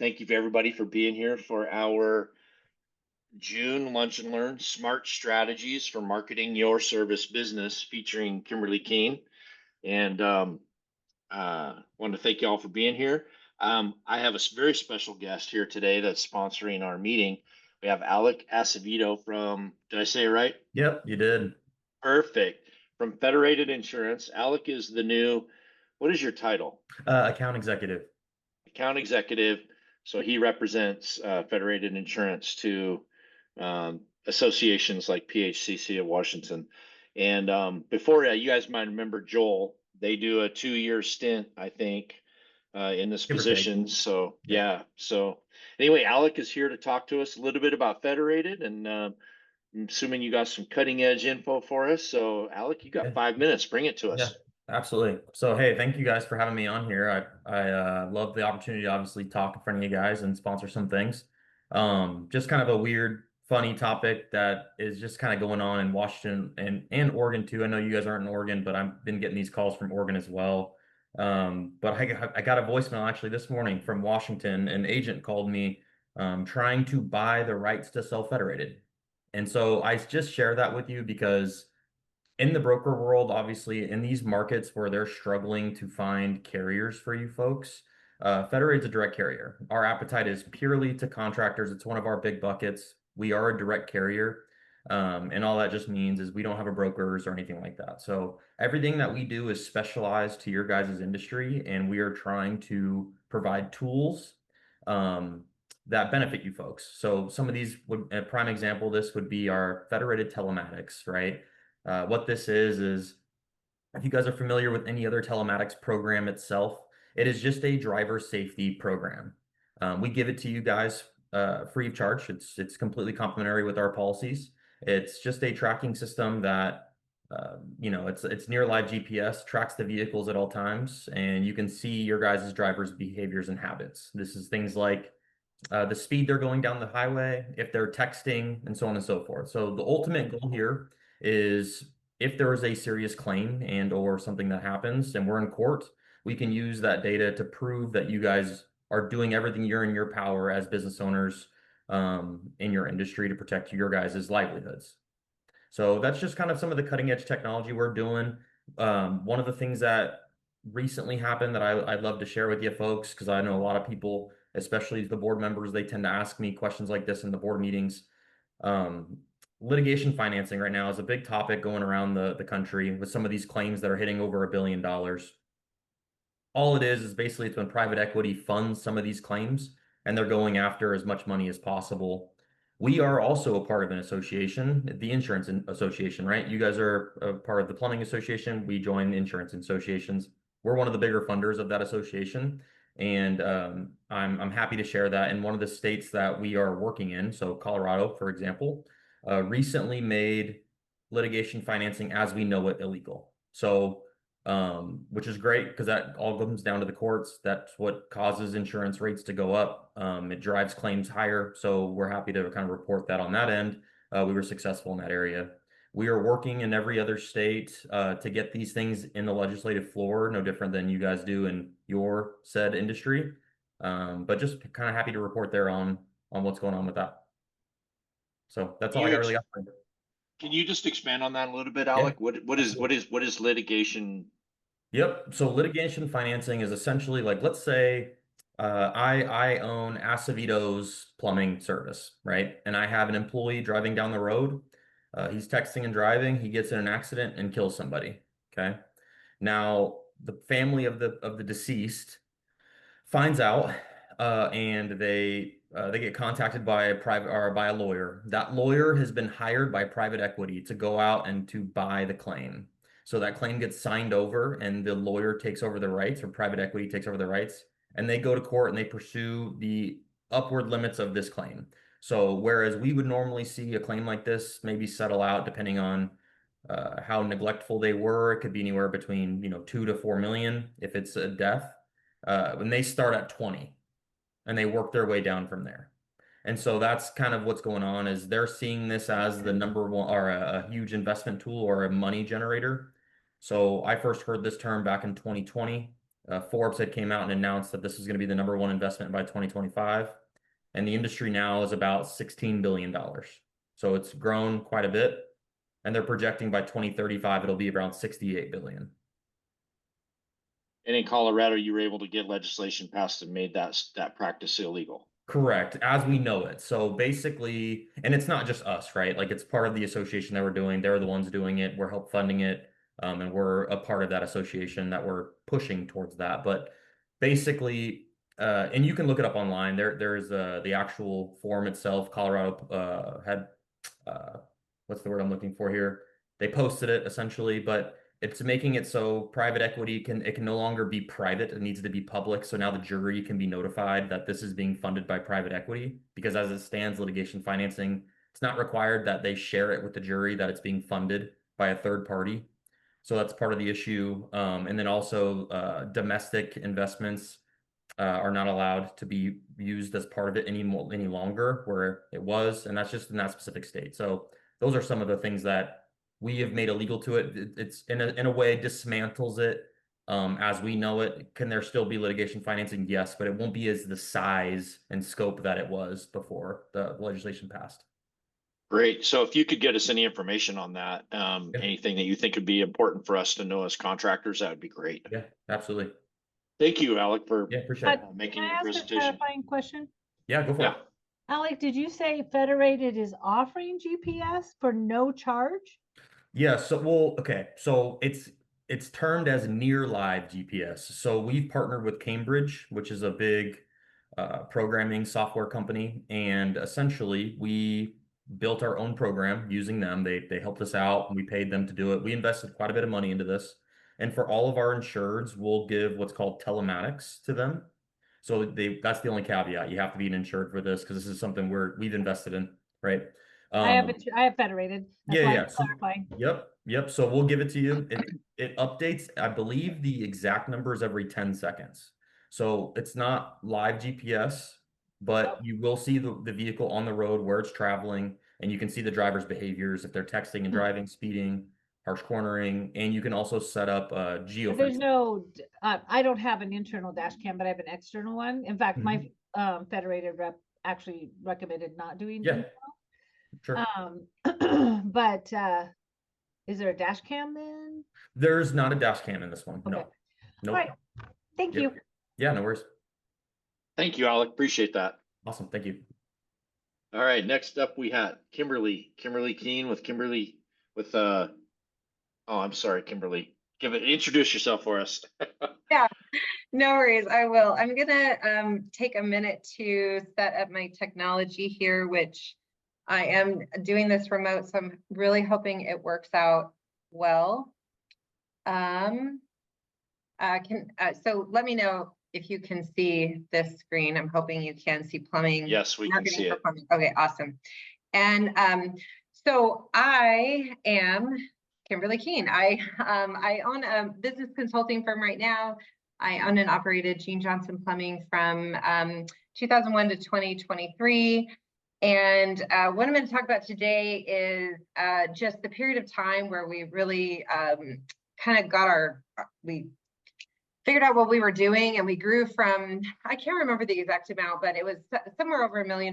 Thank you for everybody for being here for our June Lunch and Learn Smart Strategies for Marketing Your Service Business featuring Kimberly Kean. And want to thank you all for being here. I have a very special guest here today that's sponsoring our meeting. We have Alec Acevedo from, did I say it right? Yep, you did. Perfect. From Federated Insurance. Alec is the new, what is your title? Account executive. Account executive. So he represents Federated Insurance to associations like PHCC of Washington. And before you guys might remember Joel, they do a 2-year stint, I think, in this Give or take. position. So Yeah. yeah. So anyway, Alec is here to talk to us a little bit about Federated, and I'm assuming you got some cutting edge info for us. So Alec, you got Yeah. 5 minutes. Bring it to Yeah. us. Absolutely. So, hey, thank you guys for having me on here. I love the opportunity to obviously talk in front of you guys and sponsor some things. Just kind of a weird, funny topic that is just kind of going on in Washington and Oregon too. I know you guys aren't in Oregon, but I've been getting these calls from Oregon as well. But I got a voicemail actually this morning from Washington. An agent called me trying to buy the rights to sell Federated. And so I just share that with you because in the broker world, obviously, in these markets where they're struggling to find carriers for you folks, Federated's a direct carrier. Our appetite is purely to contractors. It's one of our big buckets. We are a direct carrier. And all that just means is we don't have a brokers or anything like that. So everything that we do is specialized to your guys' industry, and we are trying to provide tools that benefit you folks. So some of these would, a prime example, this would be our Federated telematics, right? What this is if you guys are familiar with any other telematics program itself, it is just a driver safety program. We give it to you guys free of charge. It's completely complimentary with our policies. It's just a tracking system that it's near live GPS, tracks the vehicles at all times, and you can see your guys' drivers' behaviors and habits. This is things like the speed they're going down the highway, if they're texting, and so on and so forth. So the ultimate goal here is if there is a serious claim and or something that happens and we're in court, we can use that data to prove that you guys are doing everything you're in your power as business owners in your industry to protect your guys' livelihoods. So that's just kind of some of the cutting edge technology we're doing. One of the things that recently happened that I'd love to share with you folks, because I know a lot of people, especially the board members, they tend to ask me questions like this in the board meetings. Um, Litigation financing right now is a big topic going around the country with some of these claims that are hitting over $1 billion. All it is basically it's when private equity funds some of these claims and they're going after as much money as possible. We are also a part of an association, the insurance association, right? You guys are a part of the plumbing association. We join insurance associations. We're one of the bigger funders of that association. And I'm happy to share that in one of the states that we are working in. So Colorado, for example, recently made litigation financing as we know it illegal. So which is great because that all comes down to the courts. That's what causes insurance rates to go up. It drives claims higher. So we're happy to kind of report that on that end. We were successful in that area. We are working in every other state to get these things in the legislative floor, no different than you guys do in your said industry. But just kind of happy to report there on what's going on with that. So that's all I You got ex really offered. Can you just expand on that a little bit, Yeah, Alec? absolutely. What is litigation? Yep. So litigation financing is essentially like, let's say I own Acevedo's plumbing service, right? And I have an employee driving down the road. He's texting and driving. He gets in an accident and kills somebody. Okay. Now the family of the deceased finds out, and they get contacted by a private or by a lawyer. That lawyer has been hired by private equity to go out and to buy the claim. So that claim gets signed over, and the lawyer takes over the rights, or private equity takes over the rights, and they go to court and they pursue the upward limits of this claim. So whereas we would normally see a claim like this maybe settle out depending on how neglectful they were, it could be anywhere between 2 to 4 million if it's a death when they start at 20 and they work their way down from there. And so that's kind of what's going on is they're seeing this as the number one or a huge investment tool or a money generator. So I first heard this term back in 2020. Forbes had came out and announced that this was going to be the #1 investment by 2025. And the industry now is about $16 billion. So it's grown quite a bit. And they're projecting by 2035, it'll be around 68 billion. And in Colorado, you were able to get legislation passed and made that practice illegal. Correct, as we know it. So basically, and it's not just us, right? Like it's part of the association that we're doing. They're the ones doing it. We're help funding it. And we're a part of that association that we're pushing towards that. But basically, and you can look it up online. There's the actual form itself. Colorado had what's the word I'm looking for here? They posted it essentially, but it's making it so private equity can no longer be private. It needs to be public. So now the jury can be notified that this is being funded by private equity because as it stands, litigation financing, it's not required that they share it with the jury that it's being funded by a third party. So that's part of the issue. And then also domestic investments are not allowed to be used as part of it any longer where it was, and that's just in that specific state. So those are some of the things that we have made illegal to it. It's in a way dismantles it as we know it. Can there still be litigation financing? Yes, but it won't be as the size and scope that it was before the legislation passed. Great. So if you could get us any information on that, Yeah, anything that you think would be important for us to know as contractors, that would be great. yeah, absolutely. Thank you, Alec, for Yeah, appreciate it. making Can I your ask a presentation. clarifying question? Yeah, go for Yeah. it. Alec, did you say Federated is offering GPS for no charge? Yeah, so well, okay. So it's termed as near live GPS. So we've partnered with Cambridge, which is a big programming software company, and essentially we built our own program using them. They helped us out and we paid them to do it. We invested quite a bit of money into this. And for all of our insureds, we'll give what's called telematics to them. So that's the only caveat. You have to be an insured for this because this is something we've invested in, right? Um, I have Federated. That's yeah, why yeah. I'm So, clarifying. yep. So we'll give it to you. It updates, I believe, the exact numbers every 10 seconds. So it's not live GPS, but you will see the vehicle on the road where it's traveling, and you can see the driver's behaviors if they're texting and driving, speeding, harsh cornering, and you can also set up But there's geofencing. no, I don't have an internal dash cam, but I have an external one. In fact, my Mhm. Federated rep actually recommended not doing Yeah, sure. but is there a dash cam then? There's not a dash cam in this one. Okay. No. All Nope. right. Thank Yep. you. Yeah, no worries. Thank you, Alec. Appreciate that. Awesome. Thank you. All right. Next up, we had Kimberly Kean with oh, I'm sorry, Kimberly. Introduce yourself for us. Yeah, no worries. I will. I'm gonna take a minute to set up my technology here, which I am doing this remote, so I'm really hoping it works out well. So let me know if you can see this screen. I'm hoping you can see plumbing. Yes, we can see for it. plumbing. Okay, awesome. And so I am Kimberly Kean. I own a business consulting firm right now. I own and operated Gene Johnson Plumbing from 2001 to 2023. And what I'm going to talk about today is just the period of time where we really kind of we figured out what we were doing, and we grew from, I can't remember the exact amount, but it was somewhere over $1 million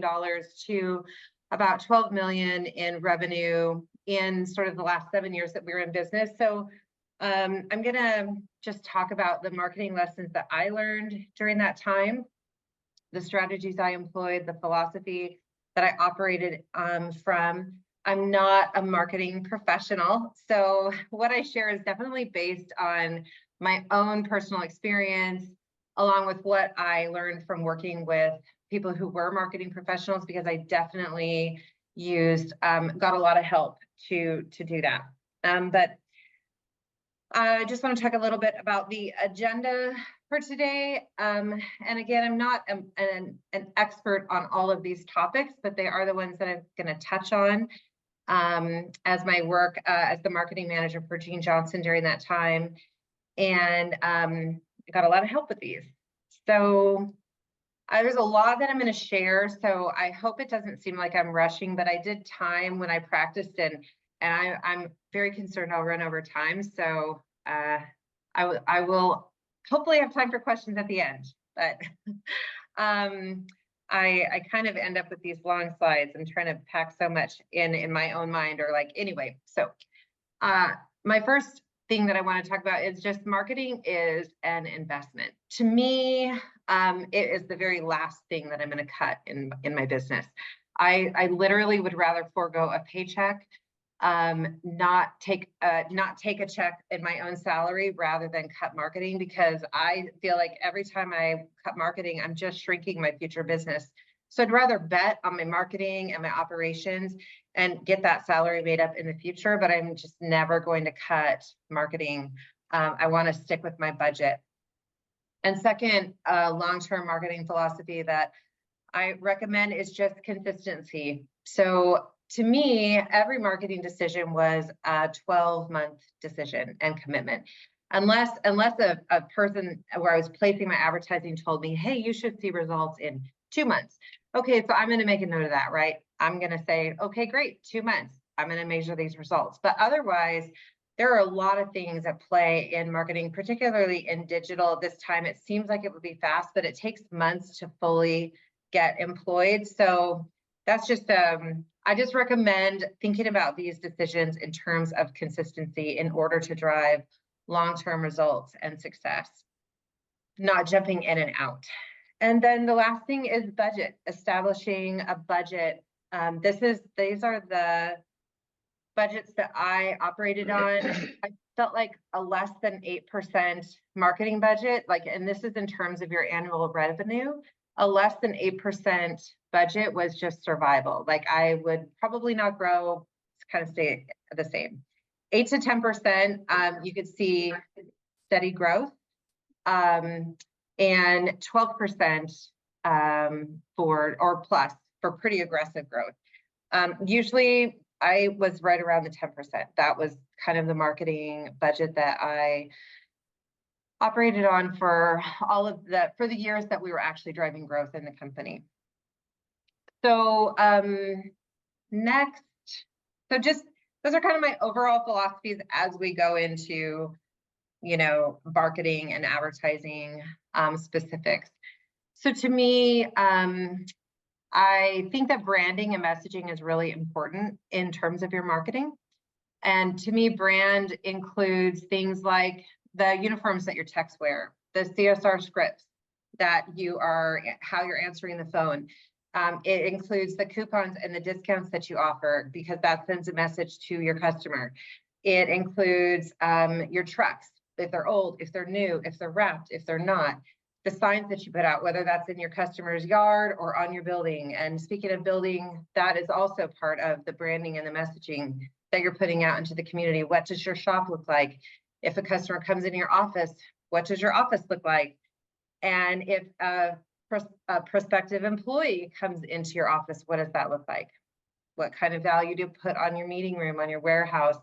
to about 12 million in revenue in sort of the last 7 years that we were in business. So I'm gonna just talk about the marketing lessons that I learned during that time, the strategies I employed, the philosophy that I operated from. I'm not a marketing professional, so what I share is definitely based on my own personal experience, along with what I learned from working with people who were marketing professionals, because I definitely got a lot of help to do that. But I just want to talk a little bit about the agenda for today. And again, I'm not an expert on all of these topics, but they are the ones that I'm going to touch on as my work as the marketing manager for Gene Johnson during that time. And I got a lot of help with these. So there's a lot that I'm going to share. So I hope it doesn't seem like I'm rushing, but I did time when I practiced, and I'm very concerned I'll run over time. So I will hopefully have time for questions at the end, but I kind of end up with these long slides. I'm trying to pack so much in my own mind, or like, anyway. So my first thing that I want to talk about is just marketing is an investment. To me, it is the very last thing that I'm going to cut in my business. I literally would rather forego a paycheck, not take a check in my own salary rather than cut marketing, because I feel like every time I cut marketing, I'm just shrinking my future business. So I'd rather bet on my marketing and my operations and get that salary made up in the future, but I'm just never going to cut marketing. I want to stick with my budget. And second, long-term marketing philosophy that I recommend is just consistency. So to me, every marketing decision was a 12-month decision and commitment. Unless a person where I was placing my advertising told me, hey, you should see results in 2 months. Okay, so I'm going to make a note of that, right? I'm going to say, okay, great, 2 months. I'm going to measure these results. But otherwise, there are a lot of things at play in marketing, particularly in digital. This time, it seems like it would be fast, but it takes months to fully get employed. So that's just, I just recommend thinking about these decisions in terms of consistency in order to drive long-term results and success, not jumping in and out. And then the last thing is budget, establishing a budget. These are the budgets that I operated on. I felt like a less than 8% marketing budget, and this is in terms of your annual revenue, a less than 8% budget was just survival. Like I would probably not grow, kind of stay the same. 8 to 10%, you could see steady growth, and 12% or plus for pretty aggressive growth. Usually I was right around the 10%. That was kind of the marketing budget that I operated on for the years that we were actually driving growth in the company. So next, those are kind of my overall philosophies as we go into, marketing and advertising specifics. So to me, I think that branding and messaging is really important in terms of your marketing. And to me, brand includes things like the uniforms that your techs wear, the CSR scripts how you're answering the phone. It includes the coupons and the discounts that you offer, because that sends a message to your customer. It includes your trucks, if they're old, if they're new, if they're wrapped, if they're not. The signs that you put out, whether that's in your customer's yard or on your building. And speaking of building, that is also part of the branding and the messaging that you're putting out into the community. What does your shop look like? If a customer comes into your office, what does your office look like? And if a prospective employee comes into your office, what does that look like? What kind of value do you put on your meeting room, on your warehouse,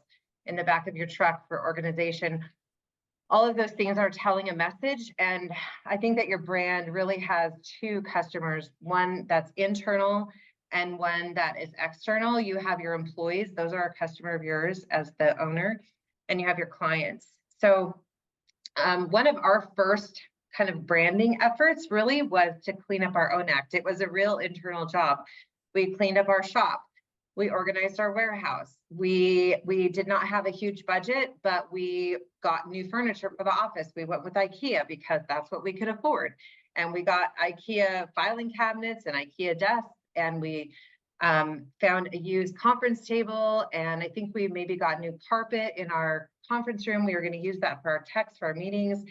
in the back of your truck for organization? All of those things are telling a message. And I think that your brand really has two customers, one that's internal and one that is external. You have your employees, those are a customer of yours as the owner, and you have your clients. So one of our first kind of branding efforts really was to clean up our own act. It was a real internal job. We cleaned up our shop. We organized our warehouse. We did not have a huge budget, but we got new furniture for the office. We went with IKEA because that's what we could afford. And we got IKEA filing cabinets and IKEA desks, and we found a used conference table. And I think we maybe got new carpet in our conference room. We were going to use that for our techs, for our meetings.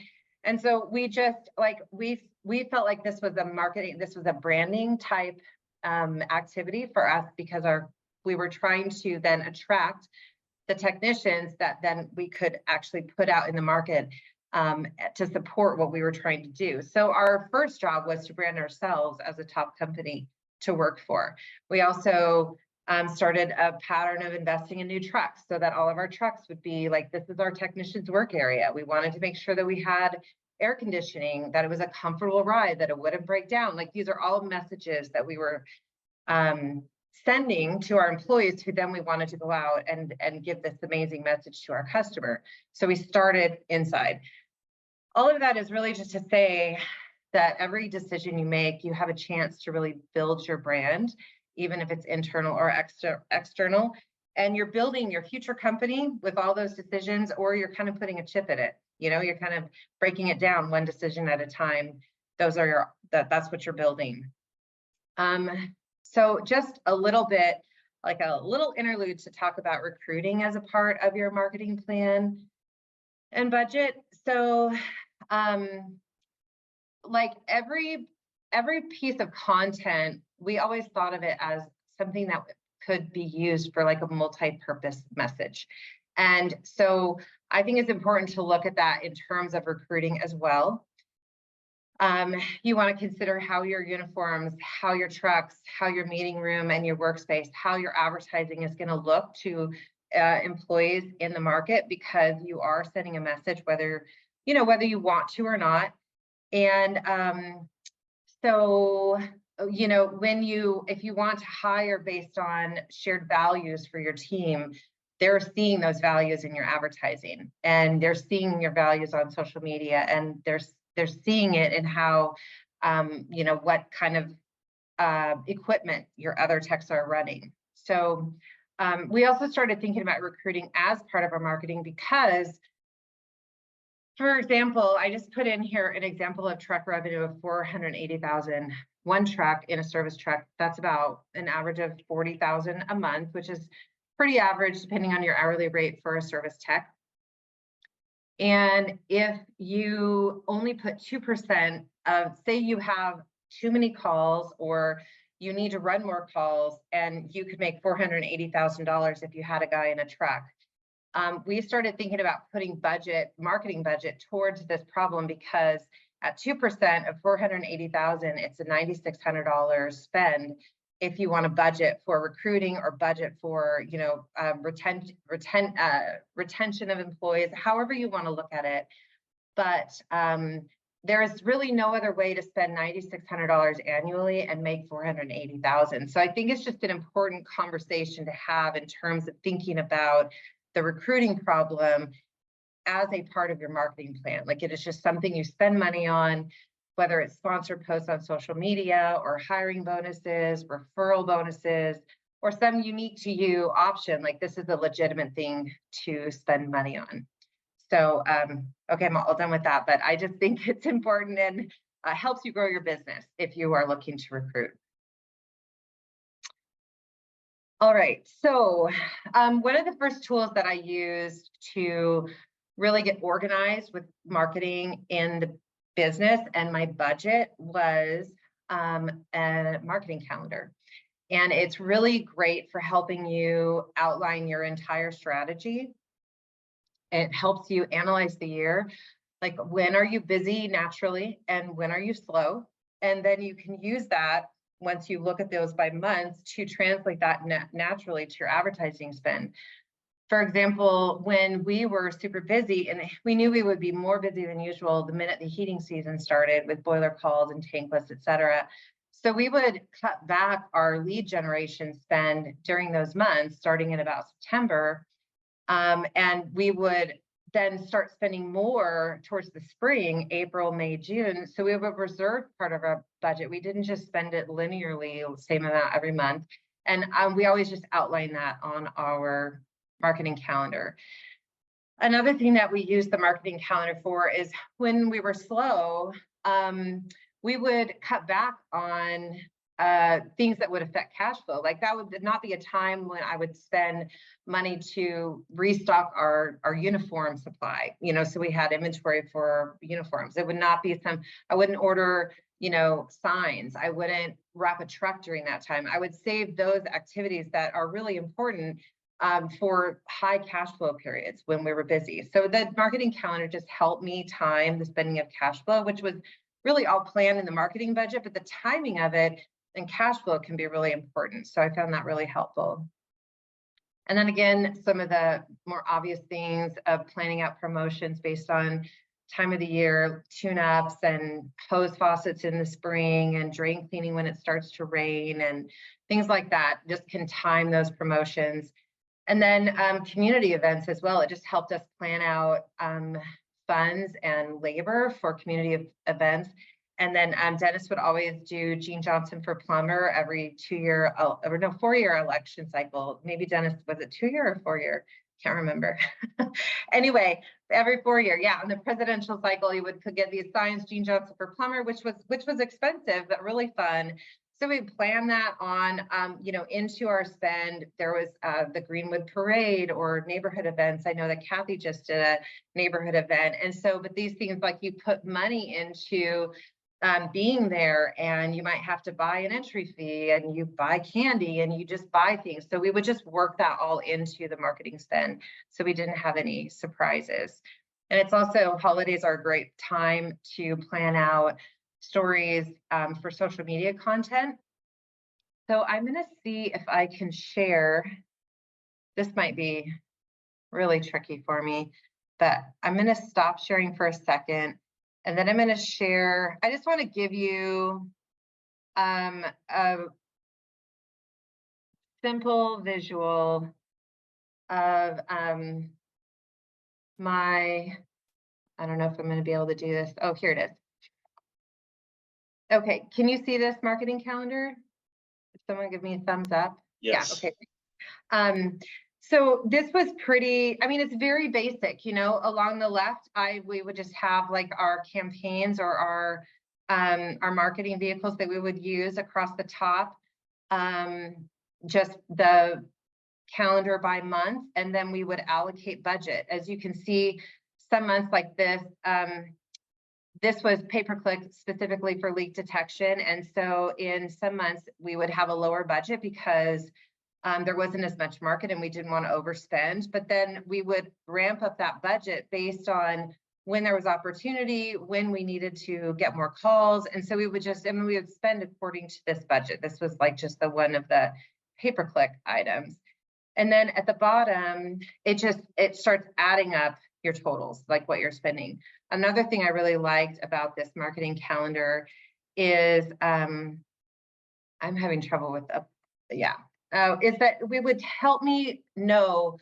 And so we just we felt like this was a branding type activity for us, because we were trying to then attract the technicians that then we could actually put out in the market to support what we were trying to do. So our first job was to brand ourselves as a top company to work for. We also started a pattern of investing in new trucks so that all of our trucks would be like, this is our technician's work area. We wanted to make sure that we had air conditioning, that it was a comfortable ride, that it wouldn't break down. Like, these are all messages that we were sending to our employees, who then we wanted to go out and give this amazing message to our customer. So we started inside. all of that is really just to say that every decision you make, you have a chance to really build your brand, even if it's internal or external. And you're building your future company with all those decisions, or you're kind of putting a chip in it. You know, you're kind of breaking it down one decision at a time. Those are that's what you're building. So just a little bit, like a little interlude to talk about recruiting as a part of your marketing plan and budget. So, like every piece of content, we always thought of it as something that could be used for like a multi-purpose message. And so I think it's important to look at that in terms of recruiting as well. You want to consider how your uniforms, how your trucks, how your meeting room and your workspace, how your advertising is going to look to employees in the market, because you are sending a message, whether you want to or not. And so, you know, if you want to hire based on shared values for your team, they're seeing those values in your advertising, and they're seeing your values on social media, and they're seeing it in how, you know, what kind of equipment your other techs are running. So we also started thinking about recruiting as part of our marketing because, for example, I just put in here an example of truck revenue of $480,000. One truck in a service truck, that's about an average of $40,000 a month, which is pretty average depending on your hourly rate for a service tech. And if you only put 2% of, say you have too many calls or you need to run more calls, and you could make $480,000 if you had a guy in a truck. We started thinking about putting marketing budget towards this problem, because at 2% of $480,000, it's a $9,600 spend if you want to budget for recruiting or budget for, you know, retention of employees, however you want to look at it. But there is really no other way to spend $9,600 annually and make $480,000. So I think it's just an important conversation to have in terms of thinking about the recruiting problem as a part of your marketing plan. Like, it is just something you spend money on, whether it's sponsored posts on social media or hiring bonuses, referral bonuses, or some unique to you option. Like, this is a legitimate thing to spend money on. So, okay, I'm all done with that, but I just think it's important and helps you grow your business if you are looking to recruit. All right, so one of the first tools that I used to really get organized with marketing in the business and my budget was a marketing calendar. And it's really great for helping you outline your entire strategy. It helps you analyze the year, like when are you busy naturally and when are you slow? And then you can use that once you look at those by months to translate that naturally to your advertising spend. For example, when we were super busy, and we knew we would be more busy than usual the minute the heating season started with boiler calls and tankless, et cetera. So we would cut back our lead generation spend during those months, starting in about September. And we would then start spending more towards the spring, April, May, June. So we would reserve part of our budget. We didn't just spend it linearly, same amount every month. And we always just outline that on our marketing calendar. Another thing that we use the marketing calendar for is when we were slow, we would cut back on things that would affect cash flow. Like, that would not be a time when I would spend money to restock our uniform supply, you know, so we had inventory for uniforms. It would not be I wouldn't order, you know, signs. I wouldn't wrap a truck during that time. I would save those activities that are really important for high cash flow periods when we were busy. So the marketing calendar just helped me time the spending of cash flow, which was really all planned in the marketing budget, but the timing of it and cash flow can be really important. So I found that really helpful. And then again, some of the more obvious things of planning out promotions based on time of the year, tune-ups and hose faucets in the spring and drain cleaning when it starts to rain and things like that, just can time those promotions. And then community events as well. It just helped us plan out funds and labor for community events. And then Dennis would always do Gene Johnson for plumber every 2-year, or no, 4-year election cycle. Maybe Dennis, was it 2-year or 4-year? Can't remember. Anyway, every 4-year, yeah. On the presidential cycle, he would get these signs, Gene Johnson for plumber, which was expensive, but really fun. So we planned that on, into our spend. There was the Greenwood Parade or neighborhood events. I know that Kathy just did a neighborhood event. And so, but these things, like, you put money into being there, and you might have to buy an entry fee, and you buy candy, and you just buy things. So we would just work that all into the marketing spend, so we didn't have any surprises. And it's also, holidays are a great time to plan out stories for social media content. So I'm going to see if I can share. This might be really tricky for me, but I'm going to stop sharing for a second. And then I'm going to share. I just want to give you a simple visual of my, I don't know if I'm going to be able to do this. Oh, here it is. Okay, can you see this marketing calendar? If someone give me a thumbs up. Yes. Yeah, okay. So this was pretty, I mean, it's very basic, along the left, we would just have like our campaigns or our marketing vehicles that we would use across the top, just the calendar by month, and then we would allocate budget. As you can see, some months like this, this was pay-per-click specifically for leak detection. And so in some months we would have a lower budget because there wasn't as much market and we didn't want to overspend, but then we would ramp up that budget based on when there was opportunity, when we needed to get more calls. And so we would we would spend according to this budget. This was like just the one of the pay-per-click items. And then at the bottom, it starts adding up your totals, like what you're spending. Another thing I really liked about this marketing calendar is, I'm having trouble with is that we would help me know,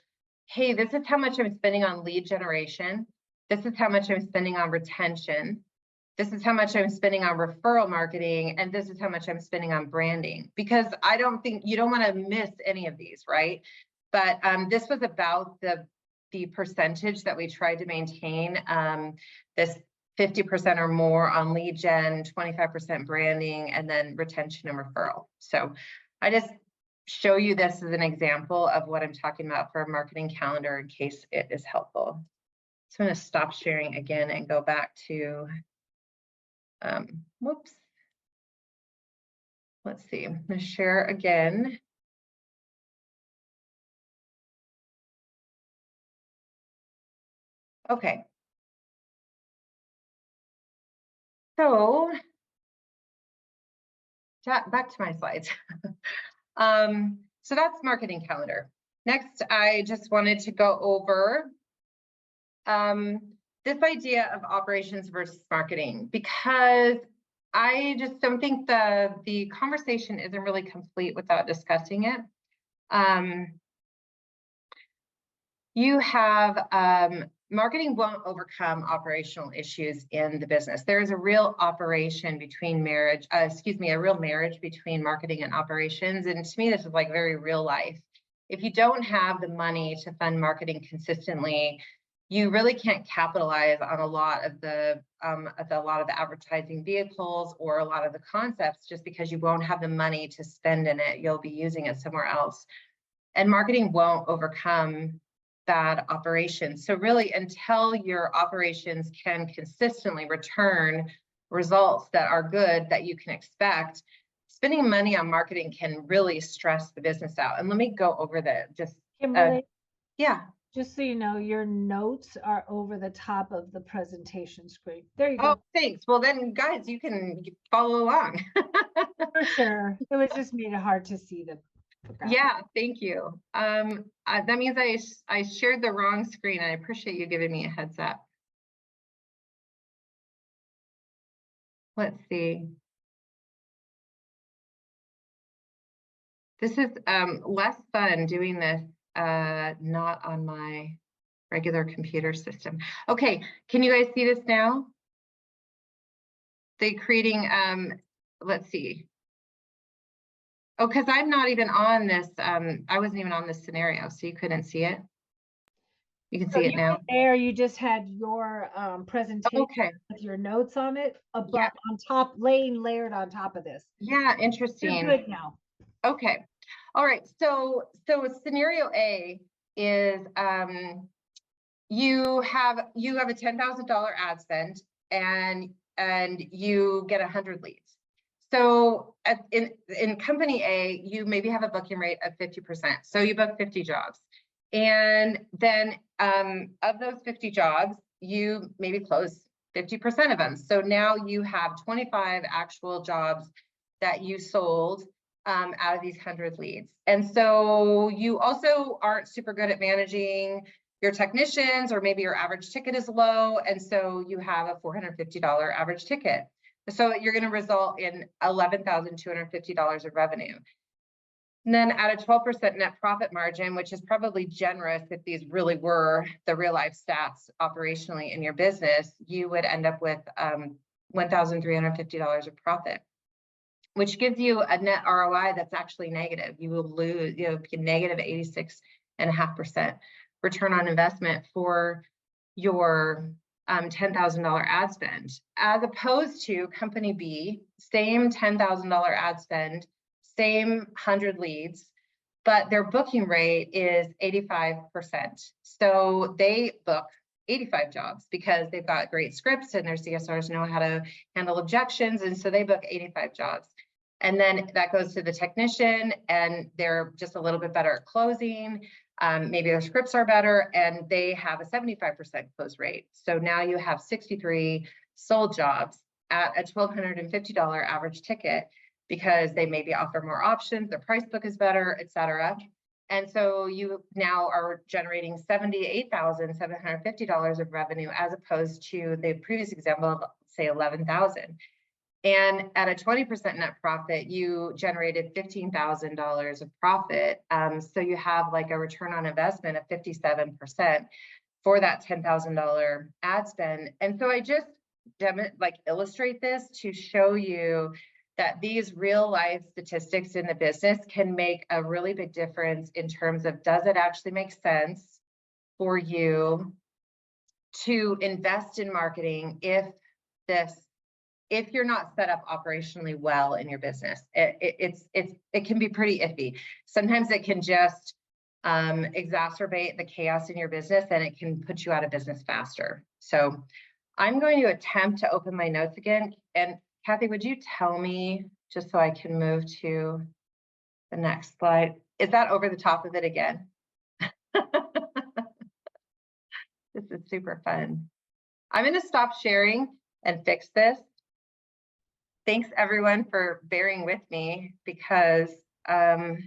hey, this is how much I'm spending on lead generation. This is how much I'm spending on retention. This is how much I'm spending on referral marketing. And this is how much I'm spending on branding, because I don't think you don't want to miss any of these, right? But this was about the percentage that we tried to maintain, this 50% or more on lead gen, 25% branding, and then retention and referral. So I just show you this as an example of what I'm talking about for a marketing calendar in case it is helpful. So I'm going to stop sharing again and go back to, whoops. Let's see, I'm going to share again. Okay. So back to my slides. So that's marketing calendar. Next, I just wanted to go over this idea of operations versus marketing, because I just don't think the conversation isn't really complete without discussing it. You have marketing won't overcome operational issues in the business. There is a real operation between a real marriage between marketing and operations. And to me, this is like very real life. If you don't have the money to fund marketing consistently, you really can't capitalize on a lot of the advertising vehicles or a lot of the concepts, just because you won't have the money to spend in it. You'll be using it somewhere else. And marketing won't overcome bad operations. So really, until your operations can consistently return results that are good, that you can expect, spending money on marketing can really stress the business out. And let me go over Kimberly, yeah. just so you know, your notes are over the top of the presentation screen. There you Oh, go. thanks. Well, then, guys, you can follow along. For sure. It was just made it hard to see the graphic. Yeah, thank you. That means I shared the wrong screen. I appreciate you giving me a heads up. Let's see. This is less fun doing this not on my regular computer system. Okay, can you guys see this now? They creating, let's see. Oh, because I'm not even on this, I wasn't even on this scenario, so you couldn't see it. You can So see it you now. were there, you just had your presentation Okay, with your notes on it, Yeah. but on top, layered on top of this. yeah, You're interesting. good now. Okay, all right, so scenario A is you have a $10,000 ad spend and you get 100 leads. So in company A, you maybe have a booking rate of 50%. So you book 50 jobs. And then of those 50 jobs, you maybe close 50% of them. So now you have 25 actual jobs that you sold out of these 100 leads. And so you also aren't super good at managing your technicians, or maybe your average ticket is low. And so you have a $450 average ticket. So you're going to result in $11,250 of revenue. And then at a 12% net profit margin, which is probably generous if these really were the real life stats operationally in your business, you would end up with $1,350 of profit, which gives you a net ROI that's actually negative. You will lose, be negative 86.5% return on investment for your $10,000 ad spend, as opposed to company B, same $10,000 ad spend, same 100 leads, but their booking rate is 85%. So they book 85 jobs because they've got great scripts and their CSRs know how to handle objections. And so they book 85 jobs. And then that goes to the technician and they're just a little bit better at closing. Maybe their scripts are better and they have a 75% close rate. So now you have 63 sold jobs at a $1,250 average ticket because they maybe offer more options, their price book is better, et cetera. And so you now are generating $78,750 of revenue as opposed to the previous example of say 11,000. And at a 20% net profit, you generated $15,000 of profit. So you have like a return on investment of 57% for that $10,000 ad spend. And so I just illustrate this to show you that these real life statistics in the business can make a really big difference in terms of, does it actually make sense for you to invest in marketing if you're not set up operationally well in your business? It can be pretty iffy. Sometimes it can just exacerbate the chaos in your business and it can put you out of business faster. So I'm going to attempt to open my notes again. And Kathy, would you tell me, just so I can move to the next slide, is that over the top of it again? This is super fun. I'm going to stop sharing and fix this. Thanks everyone for bearing with me because Do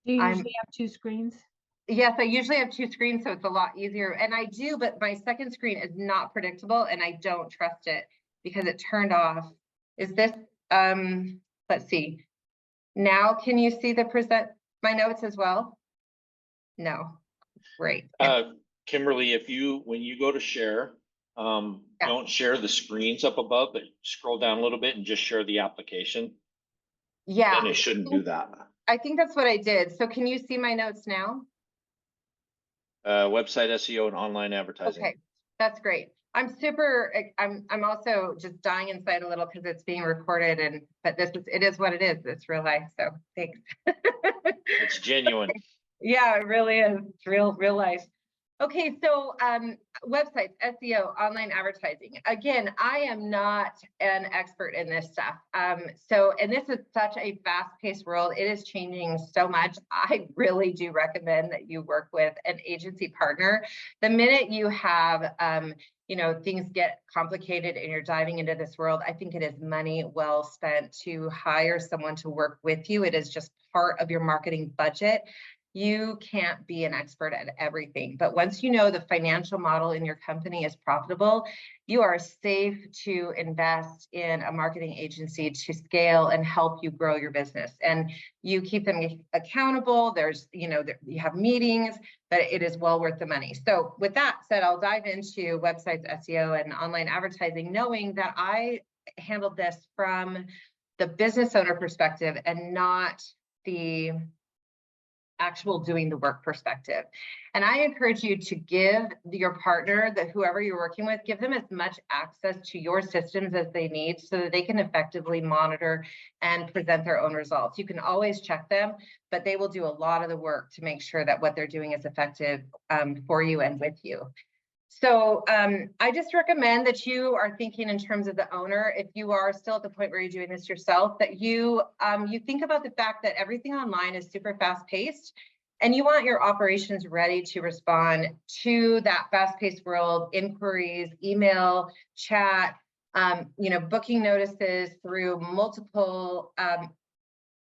you usually have two screens? yes, I usually have two screens, so it's a lot easier. And I do, but my second screen is not predictable and I don't trust it because it turned off. Is this, let's see. Now, can you see my notes as well? No, great. Kimberly, when you go to share, don't share the screens up above, but scroll down a little bit and just share the application. Yeah. Then it shouldn't do that. I think that's what I did. So can you see my notes now? Website SEO and online advertising. Okay, that's great. I'm also just dying inside a little because it's being recorded but it is what it is. It's real life. So thanks. It's genuine. Yeah, it really is. It's real life. Okay, so websites, SEO, online advertising. Again, I am not an expert in this stuff. And this is such a fast-paced world. It is changing so much. I really do recommend that you work with an agency partner. The minute you have, things get complicated and you're diving into this world, I think it is money well spent to hire someone to work with you. It is just part of your marketing budget. You can't be an expert at everything, but once you know the financial model in your company is profitable, you are safe to invest in a marketing agency to scale and help you grow your business. And you keep them accountable. There's, you have meetings, but it is well worth the money. So with that said, I'll dive into websites, SEO, and online advertising, knowing that I handled this from the business owner perspective and not the actual doing the work perspective. And I encourage you to give your partner, whoever you're working with, give them as much access to your systems as they need so that they can effectively monitor and present their own results. You can always check them, but they will do a lot of the work to make sure that what they're doing is effective for you and with you. So I just recommend that you are thinking in terms of the owner. If you are still at the point where you're doing this yourself, that you think about the fact that everything online is super fast paced, and you want your operations ready to respond to that fast paced world, inquiries, email, chat, booking notices through multiple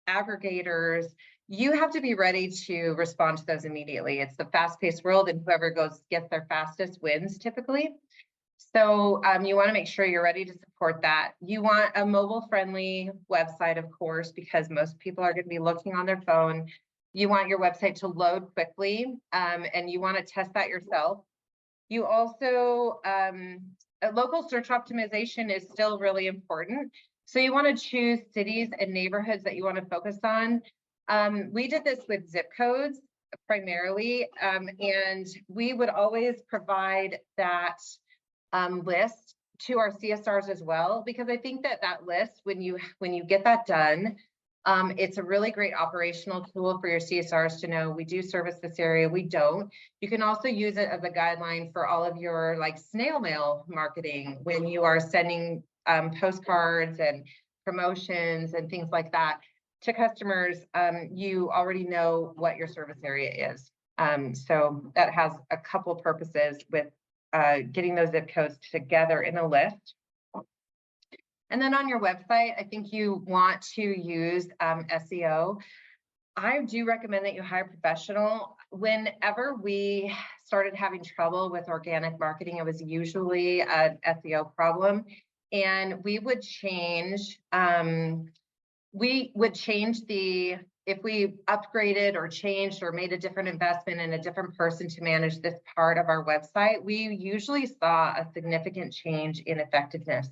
aggregators. You have to be ready to respond to those immediately. It's the fast-paced world, and whoever gets there fastest wins typically. So you want to make sure you're ready to support that. You want a mobile-friendly website, of course, because most people are going to be looking on their phone. You want your website to load quickly, and you want to test that yourself. You also, local search optimization is still really important. So you want to choose cities and neighborhoods that you want to focus on. We did this with zip codes primarily, and we would always provide that list to our CSRs as well, because I think that list, when you get that done, it's a really great operational tool for your CSRs to know we do service this area, we don't. You can also use it as a guideline for all of your snail mail marketing when you are sending postcards and promotions and things like that to customers. You already know what your service area is. So that has a couple purposes with getting those zip codes together in a list. And then on your website, I think you want to use SEO. I do recommend that you hire a professional. Whenever we started having trouble with organic marketing, it was usually an SEO problem. And we would change, if we upgraded or changed or made a different investment in a different person to manage this part of our website, we usually saw a significant change in effectiveness.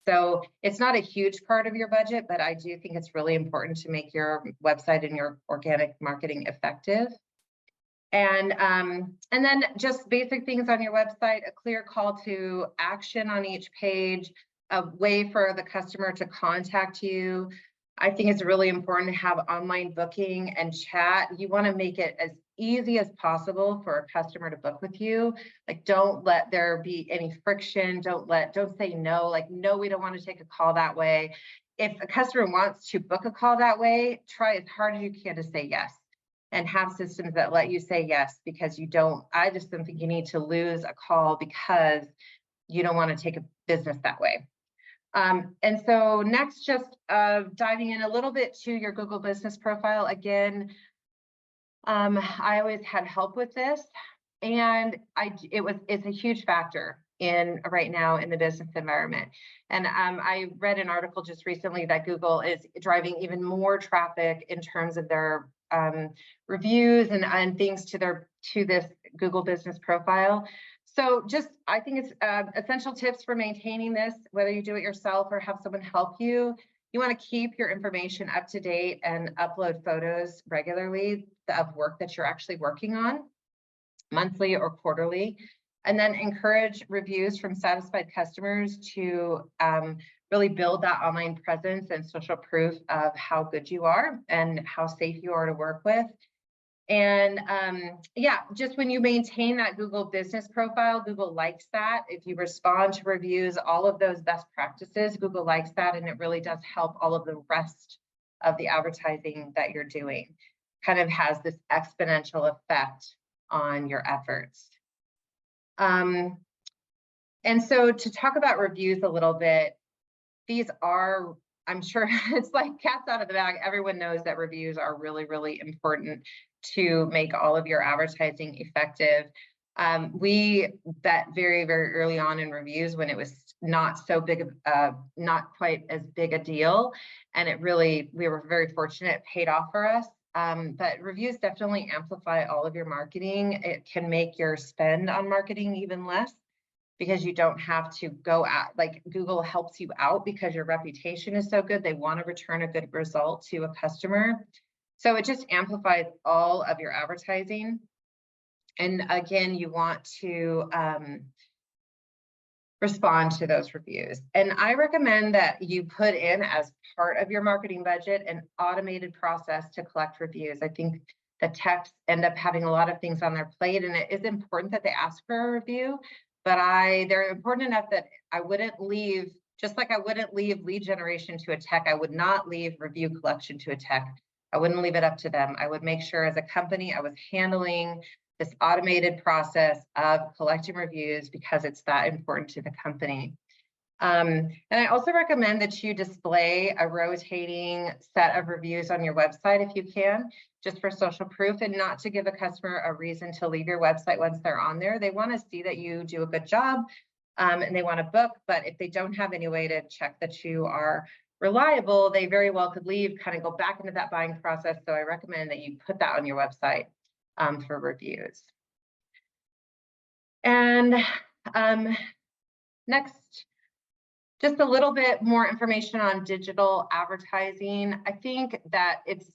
So it's not a huge part of your budget, but I do think it's really important to make your website and your organic marketing effective. And then just basic things on your website, a clear call to action on each page, a way for the customer to contact you. I think it's really important to have online booking and chat. You want to make it as easy as possible for a customer to book with you. Don't let there be any friction. Don't say no. No, we don't want to take a call that way. If a customer wants to book a call that way, try as hard as you can to say yes, and have systems that let you say yes, because I just don't think you need to lose a call because you don't want to take a business that way. And so next, just diving in a little bit to your Google Business Profile. Again, I always had help with this, and it's a huge factor right now in the business environment. And I read an article just recently that Google is driving even more traffic in terms of their reviews and things to this Google Business Profile. So I think it's essential tips for maintaining this, whether you do it yourself or have someone help you. You want to keep your information up to date and upload photos regularly of work that you're actually working on, monthly or quarterly. And then encourage reviews from satisfied customers to really build that online presence and social proof of how good you are and how safe you are to work with. And just when you maintain that Google Business Profile, Google likes that. If you respond to reviews, all of those best practices, Google likes that, and it really does help all of the rest of the advertising that you're doing. Kind of has this exponential effect on your efforts. And so to talk about reviews a little bit, these are I'm sure it's like cats out of the bag. Everyone knows that reviews are really, really important to make all of your advertising effective. We bet very, very early on in reviews when it was not so big, not quite as big a deal. And it really, we were very fortunate, it paid off for us. But reviews definitely amplify all of your marketing. It can make your spend on marketing even less, because you don't have to go at, like, Google helps you out because your reputation is so good. They want to return a good result to a customer. So it just amplifies all of your advertising. And again, you want to respond to those reviews. And I recommend that you put in, as part of your marketing budget, an automated process to collect reviews. I think the techs end up having a lot of things on their plate, and it is important that they ask for a review, but they're important enough that I wouldn't leave, just like I wouldn't leave lead generation to a tech, I would not leave review collection to a tech. I wouldn't leave it up to them. I would make sure as a company I was handling this automated process of collecting reviews because it's that important to the company. And I also recommend that you display a rotating set of reviews on your website if you can, just for social proof, and not to give a customer a reason to leave your website once they're on there. They want to see that you do a good job, and they want to book, but if they don't have any way to check that you are reliable, they very well could leave, kind of go back into that buying process. So I recommend that you put that on your website for reviews. And next, just a little bit more information on digital advertising. I think that it's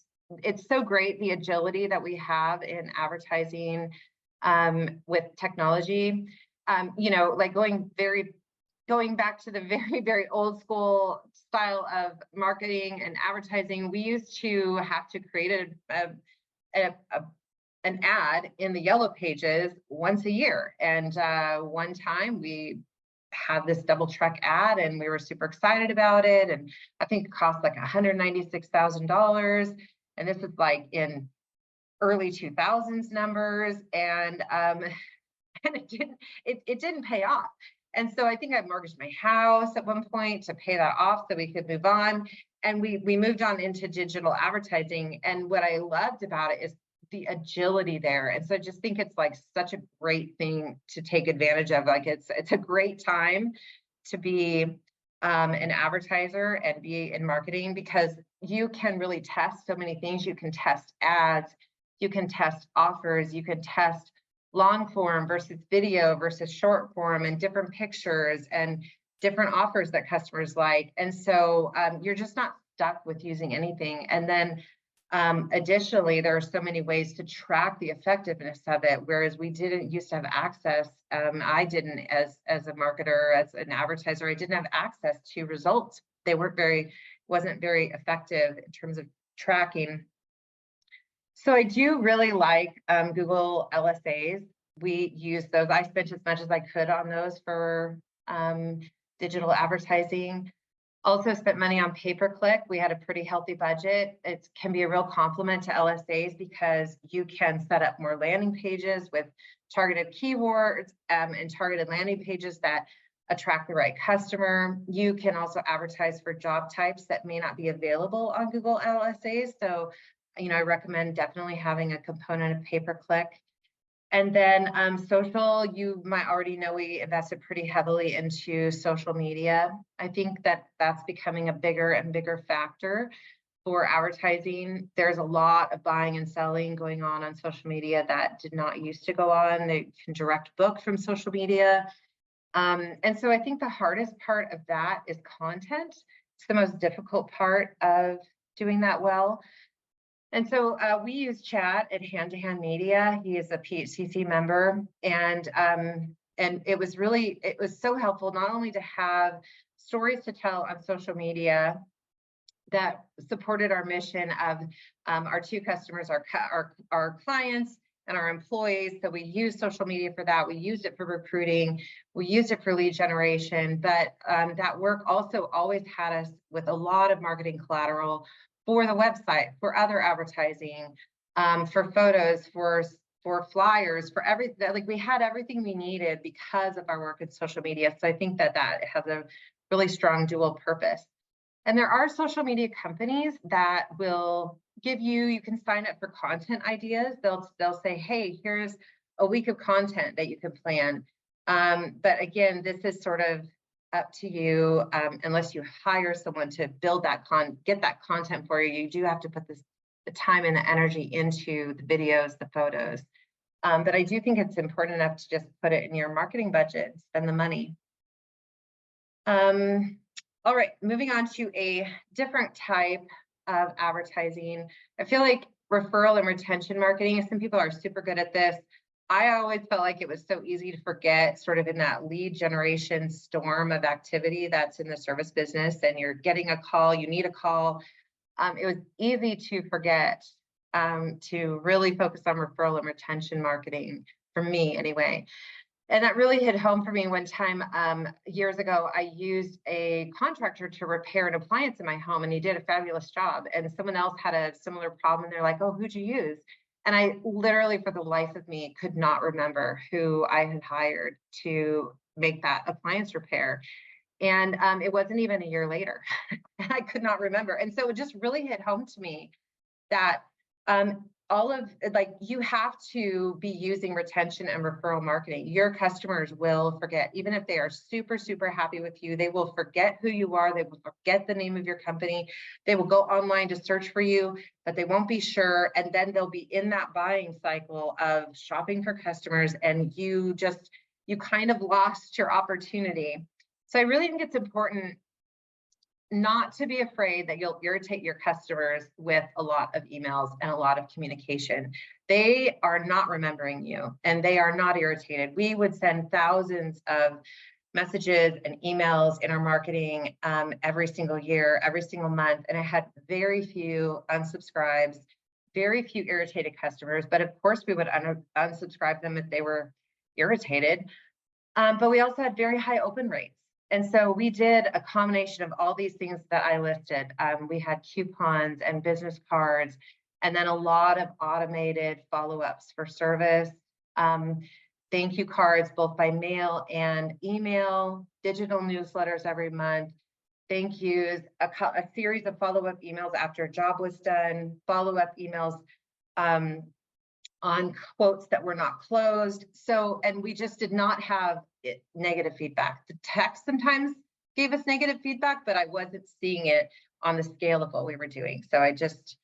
so great, the agility that we have in advertising with technology. You know, like going back to the very, very old school style of marketing and advertising, we used to have to create an ad in the yellow pages once a year. And one time we had this double check ad and we were super excited about it. And I think it cost like $196,000. And this is like in early 2000s numbers. And it didn't pay off. And so I think I mortgaged my house at one point to pay that off so we could move on. And we moved on into digital advertising. And what I loved about it is the agility there. And so I just think it's like such a great thing to take advantage of. Like it's a great time to be an advertiser and be in marketing, because you can really test so many things. You can test ads, you can test offers, you can test long form versus video versus short form, and different pictures and different offers that customers like. And so you're just not stuck with using anything. And then additionally, there are so many ways to track the effectiveness of it, whereas we didn't used to have access. I didn't, as a marketer, as an advertiser, I didn't have access to results. They wasn't very effective in terms of tracking. So I do really like Google LSAs. We use those. I spent as much as I could on those for digital advertising. Also spent money on pay-per-click. We had a pretty healthy budget. It can be a real complement to LSAs because you can set up more landing pages with targeted keywords and targeted landing pages that attract the right customer. You can also advertise for job types that may not be available on Google LSAs. So, you know, I recommend definitely having a component of pay-per-click. And then social, you might already know we invested pretty heavily into social media. I think that that's becoming a bigger and bigger factor for advertising. There's a lot of buying and selling going on social media that did not used to go on. They can direct book from social media. And so I think the hardest part of that is content. It's the most difficult part of doing that well. And so we use Chad at Hand to Hand Media. He is a PHCC member, and it was so helpful not only to have stories to tell on social media that supported our mission of our two customers, our clients and our employees. So we use social media for that. We used it for recruiting. We used it for lead generation, but that work also always had us with a lot of marketing collateral for the website, for other advertising, for photos, for flyers, for everything. Like we had everything we needed because of our work in social media. So I think that has a really strong dual purpose. And there are social media companies that will give you, you can sign up for content ideas. They'll say, hey, here's a week of content that you can plan. But again, this is sort of up to you. Unless you hire someone to build that get that content for you, you do have to put the time and the energy into the videos, the photos. But I do think it's important enough to just put it in your marketing budget, spend the money. All right, moving on to a different type of advertising. I feel like referral and retention marketing, some people are super good at this. I always felt like it was so easy to forget, sort of in that lead generation storm of activity that's in the service business, and you're getting a call, you need a call. It was easy to forget to really focus on referral and retention marketing, for me anyway. And that really hit home for me one time. Years ago, I used a contractor to repair an appliance in my home, and he did a fabulous job. And someone else had a similar problem, and they're like, oh, who'd you use? And I literally, for the life of me, could not remember who I had hired to make that appliance repair. And it wasn't even a year later. And I could not remember. And so it just really hit home to me that you have to be using retention and referral marketing. Your customers will forget, even if they are super, super happy with you, they will forget who you are. They will forget the name of your company. They will go online to search for you, but they won't be sure. And then they'll be in that buying cycle of shopping for customers, and you kind of lost your opportunity. So I really think it's important not to be afraid that you'll irritate your customers with a lot of emails and a lot of communication. They are not remembering you, and they are not irritated. We would send thousands of messages and emails in our marketing every single year, every single month, and I had very few unsubscribes, very few irritated customers. But of course, we would unsubscribe them if they were irritated. But we also had very high open rates. And so we did a combination of all these things that I listed. We had coupons and business cards, and then a lot of automated follow-ups for service, thank you cards, both by mail and email, digital newsletters every month, thank yous, a series of follow-up emails after a job was done, follow-up emails on quotes that were not closed. So, and we just did not have negative feedback. The text sometimes gave us negative feedback, but I wasn't seeing it on the scale of what we were doing. So I just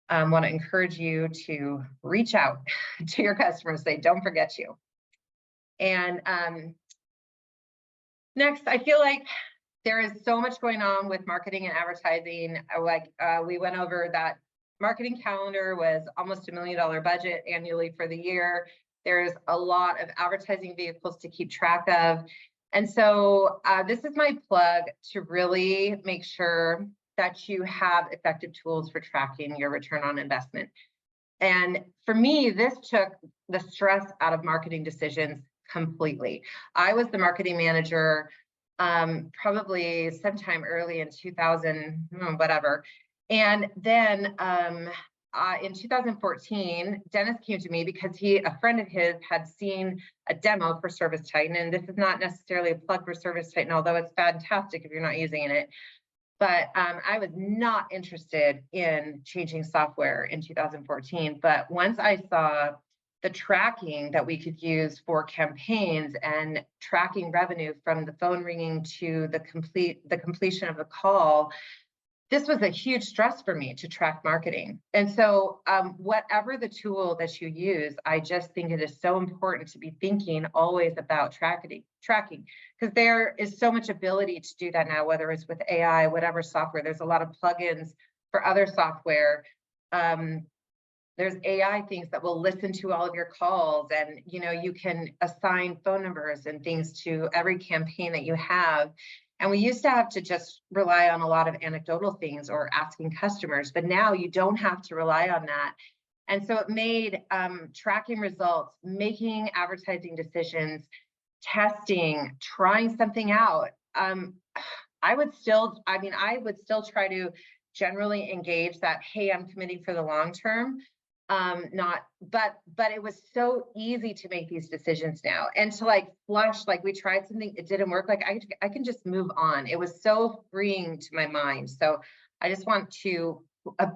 want to encourage you to reach out to your customers, say, don't forget you. And next, I feel like there is so much going on with marketing and advertising. We went over that marketing calendar was almost $1 million budget annually for the year. There's a lot of advertising vehicles to keep track of. And so this is my plug to really make sure that you have effective tools for tracking your return on investment. And for me, this took the stress out of marketing decisions completely. I was the marketing manager probably sometime early in 2000, whatever. And then in 2014, Dennis came to me because a friend of his had seen a demo for Service Titan. And this is not necessarily a plug for Service Titan, although it's fantastic if you're not using it. But I was not interested in changing software in 2014. But once I saw the tracking that we could use for campaigns and tracking revenue from the phone ringing to the completion of the call, this was a huge stress for me to track marketing. And so whatever the tool that you use, I just think it is so important to be thinking always about tracking, because there is so much ability to do that now, whether it's with AI, whatever software. There's a lot of plugins for other software. There's AI things that will listen to all of your calls, and you can assign phone numbers and things to every campaign that you have. And we used to have to just rely on a lot of anecdotal things or asking customers, but now you don't have to rely on that. And so it made tracking results, making advertising decisions, testing, trying something out. I would still try to generally engage that, hey, I'm committing for the long term. but it was so easy to make these decisions now, and to like flush, like we tried something, it didn't work, like I can just move on. It was so freeing to my mind. So I just want to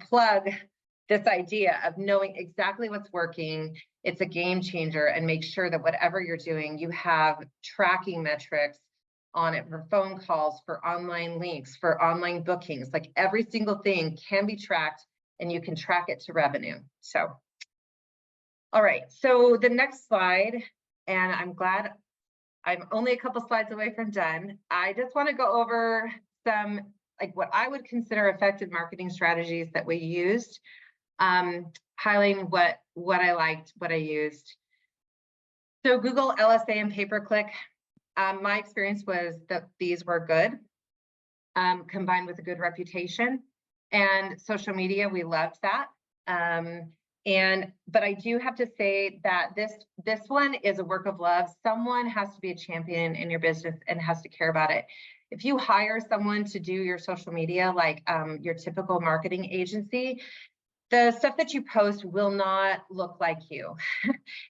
plug this idea of knowing exactly what's working. It's a game changer, and make sure that whatever you're doing, you have tracking metrics on it for phone calls, for online links, for online bookings. Like every single thing can be tracked, and you can track it to revenue. So, all right, so the next slide, and I'm glad I'm only a couple slides away from done. I just want to go over some, like what I would consider effective marketing strategies that we used, highlighting what I liked, what I used. So Google, LSA, and pay-per-click. My experience was that these were good, combined with a good reputation. And social media, we loved that. But I do have to say that this one is a work of love. Someone has to be a champion in your business and has to care about it. If you hire someone to do your social media, like your typical marketing agency, the stuff that you post will not look like you.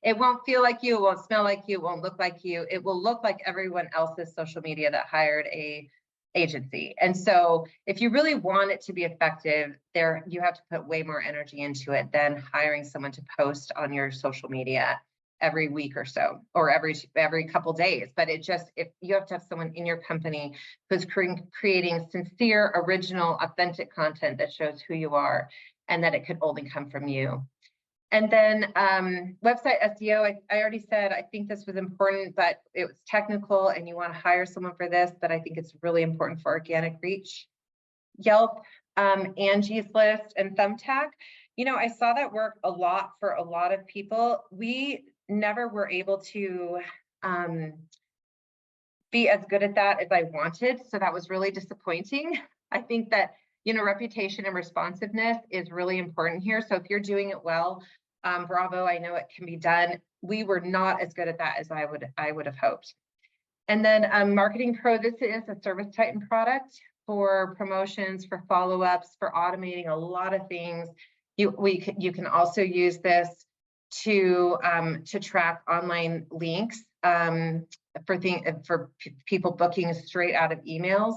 It won't feel like you, it won't smell like you, it won't look like you. It will look like everyone else's social media that hired a agency. And so if you really want it to be effective, you have to put way more energy into it than hiring someone to post on your social media every week or so, or every couple days. But if you have to have someone in your company who's creating sincere, original, authentic content that shows who you are, and that it could only come from you. And then website SEO, I already said, I think this was important, but it was technical and you want to hire someone for this, but I think it's really important for organic reach. Yelp, Angie's List, and Thumbtack. I saw that work a lot for a lot of people. We never were able to be as good at that as I wanted. So that was really disappointing. I think that reputation and responsiveness is really important here. So if you're doing it well, bravo, I know it can be done. We were not as good at that as I would have hoped. And then Marketing Pro, this is a Service Titan product for promotions, for follow-ups, for automating a lot of things. You can also use this to track online links for people booking straight out of emails.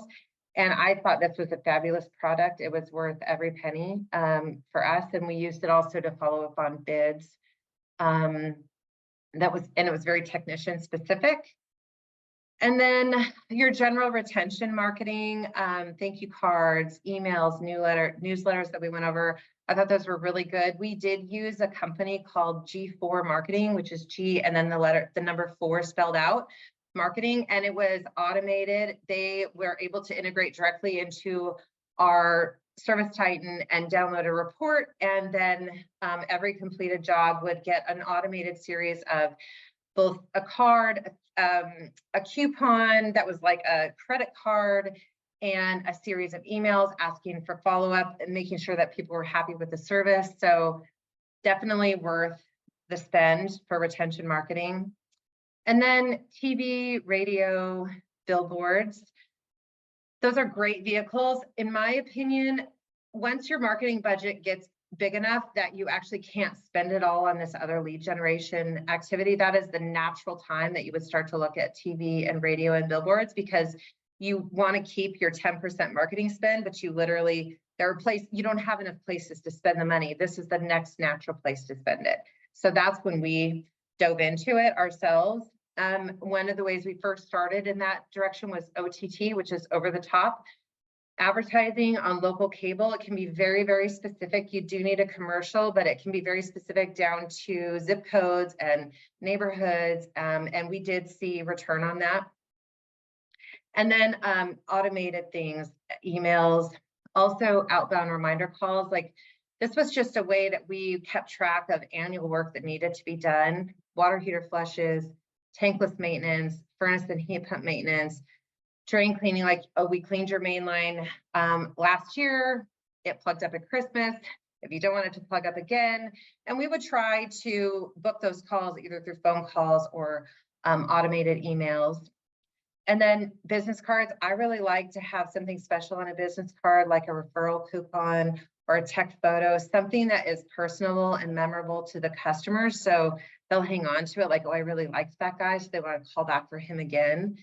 And I thought this was a fabulous product. It was worth every penny for us. And we used it also to follow up on bids. And it was very technician specific. And then your general retention marketing, thank you cards, emails, newsletters that we went over. I thought those were really good. We did use a company called G4 Marketing, which is G and then the number 4 spelled out. Marketing, and it was automated. They were able to integrate directly into our Service Titan and download a report, and then every completed job would get an automated series of both a card, a coupon that was like a credit card, and a series of emails asking for follow-up and making sure that people were happy with the service. So definitely worth the spend for retention marketing. And then TV, radio, billboards. Those are great vehicles. In my opinion, once your marketing budget gets big enough that you actually can't spend it all on this other lead generation activity, that is the natural time that you would start to look at TV and radio and billboards, because you want to keep your 10% marketing spend, but you don't have enough places to spend the money. This is the next natural place to spend it. So that's when we dove into it ourselves. One of the ways we first started in that direction was OTT, which is over the top advertising on local cable. It can be very, very specific. You do need a commercial, but it can be very specific down to zip codes and neighborhoods. And we did see return on that. And then automated things, emails, also outbound reminder calls. Like this was just a way that we kept track of annual work that needed to be done. Water heater flushes, tankless maintenance, furnace and heat pump maintenance, drain cleaning, like, oh, we cleaned your main line last year, it plugged up at Christmas, if you don't want it to plug up again. And we would try to book those calls either through phone calls or automated emails. And then business cards, I really like to have something special on a business card, like a referral coupon or a tech photo, something that is personable and memorable to the customers. So they'll hang on to it like, oh, I really liked that guy, so they want to call back for him again.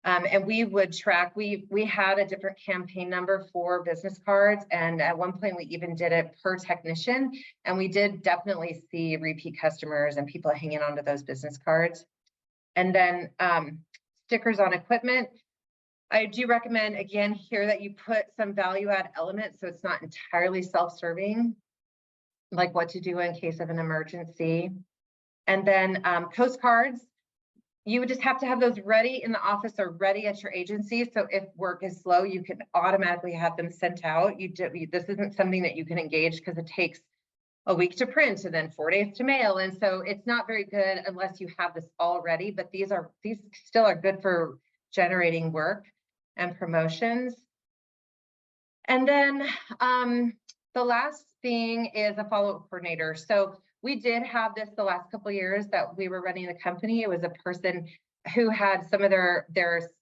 And we would track, we had a different campaign number for business cards. And at one point we even did it per technician. And we did definitely see repeat customers and people hanging on to those business cards. And then stickers on equipment. I do recommend, again, here that you put some value add elements so it's not entirely self-serving, like what to do in case of an emergency. And then postcards. You would just have to have those ready in the office or ready at your agency. So if work is slow, you can automatically have them sent out. This isn't something that you can engage because it takes a week to print and then 4 days to mail. And so it's not very good unless you have this all ready, but these still are good for generating work and promotions. And then the last thing is a follow-up coordinator. So we did have this the last couple of years that we were running the company. It was a person who had some of their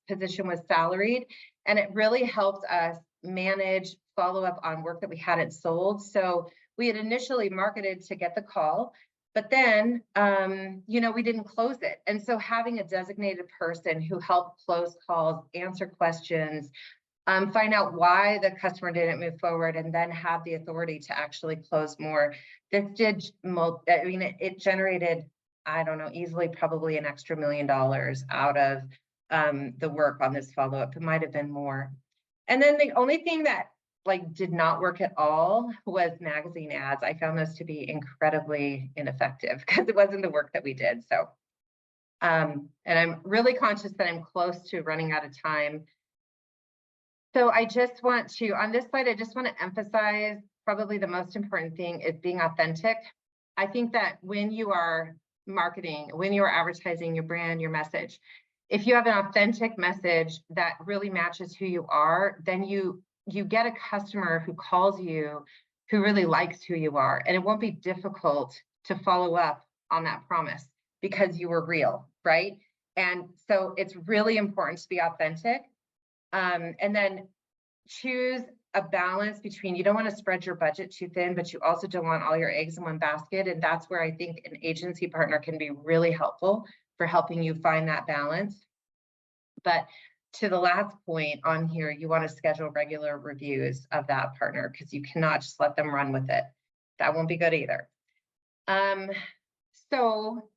position was salaried, and it really helped us manage follow-up on work that we hadn't sold. So we had initially marketed to get the call, but then, we didn't close it. And so having a designated person who helped close calls, answer questions, find out why the customer didn't move forward, and then have the authority to actually close more. This did, it generated, I don't know, easily probably an extra $1 million out of the work on this follow-up. It might have been more. And then the only thing that did not work at all was magazine ads. I found those to be incredibly ineffective because it wasn't the work that we did. So, and I'm really conscious that I'm close to running out of time. So I just want to, on this slide, I just want to emphasize probably the most important thing is being authentic. I think that when you are marketing, when you are advertising your brand, your message, if you have an authentic message that really matches who you are, then you get a customer who calls you who really likes who you are. And it won't be difficult to follow up on that promise because you were real, right? And so it's really important to be authentic. And then choose a balance between, you don't want to spread your budget too thin, but you also don't want all your eggs in one basket. And that's where I think an agency partner can be really helpful for helping you find that balance. But to the last point on here, you want to schedule regular reviews of that partner because you cannot just let them run with it. That won't be good either. So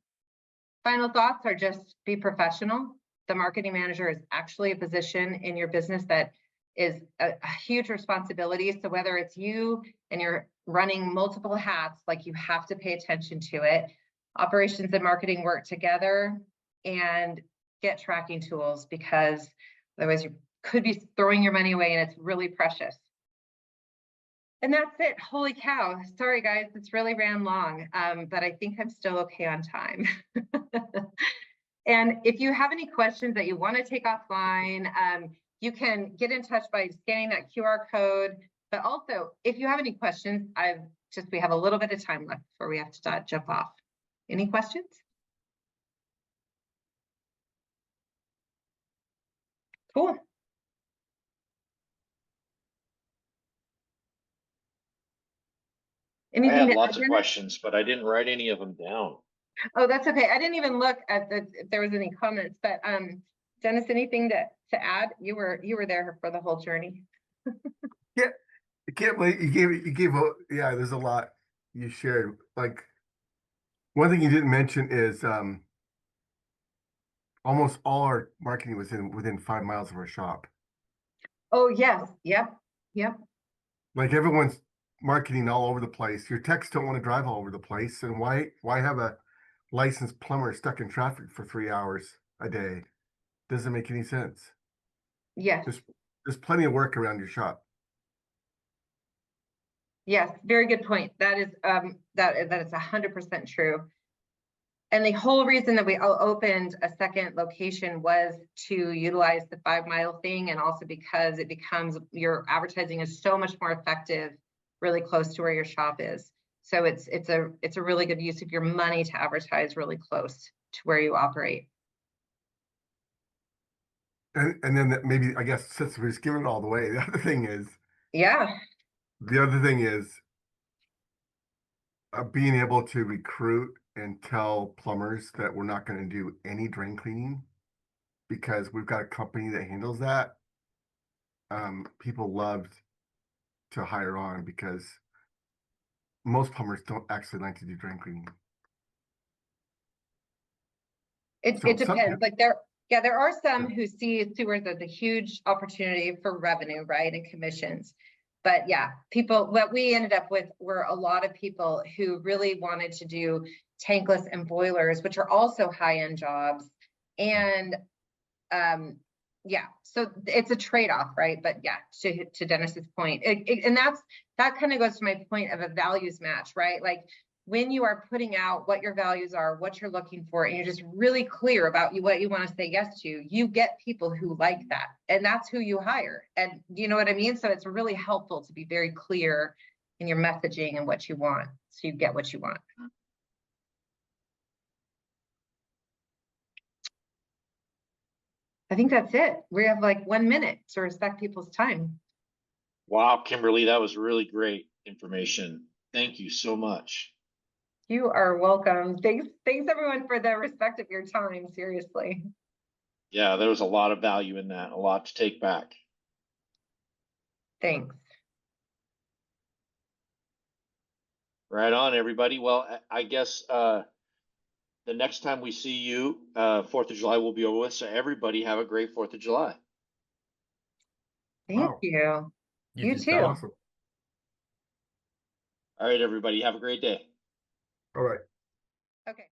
final thoughts are just be professional. The marketing manager is actually a position in your business that is a huge responsibility. So whether it's you and you're running multiple hats, you have to pay attention to it. Operations and marketing work together, and get tracking tools because otherwise you could be throwing your money away and it's really precious. And that's it. Holy cow. Sorry, guys, it's really ran long, but I think I'm still okay on time. And if you have any questions that you want to take offline, you can get in touch by scanning that QR code. But also, if you have any questions, we have a little bit of time left before we have to jump off. Any questions? Cool. I had lots of questions, but I didn't write any of them down. Oh, that's okay. I didn't even look at if there was any comments, but Dennis, anything to add? You were there for the whole journey. Yeah, I can't believe you gave yeah, there's a lot you shared. One thing you didn't mention is almost all our marketing was within 5 miles of our shop. Oh yes, yep. Everyone's marketing all over the place. Your techs don't want to drive all over the place, and why have a licensed plumber stuck in traffic for 3 hours a day? Doesn't make any sense. Yes. There's plenty of work around your shop. Yes, very good point. That is 100% true. And the whole reason that we opened a second location was to utilize the 5 mile thing, and also because it becomes, your advertising is so much more effective really close to where your shop is. So it's a really good use of your money to advertise really close to where you operate. And then maybe, I guess, since we're just giving it all the way, the other thing is, Yeah, being able to recruit and tell plumbers that we're not going to do any drain cleaning because we've got a company that handles that. People loved to hire on because most plumbers don't actually like to do drain cleaning. it So some depends. Like there are some Yeah. who see sewers as a huge opportunity for revenue, right, and commissions. But yeah, what we ended up with were a lot of people who really wanted to do tankless and boilers, which are also high-end jobs. And yeah, so it's a trade-off, right? But yeah, to Dennis's point, and that kind of goes to my point of a values match, right? Like when you are putting out what your values are, what you're looking for, and you're just really clear about what you want to say yes to, you get people who like that, and that's who you hire. And you know what I mean? So it's really helpful to be very clear in your messaging and what you want, so you get what you want. I think that's it. We have like 1 minute to respect people's time. Wow, Kimberly, that was really great information. Thank you so much. You are welcome. Thanks everyone for the respect of your time. Seriously. Yeah, there was a lot of value in that, a lot to take back. Thanks. Right on, everybody. Well, I guess the next time we see you, 4th of July will be over with. So everybody have a great 4th of July. Thank Wow. you. You too. too. awesome. All right, everybody, have a great day. All right. Okay.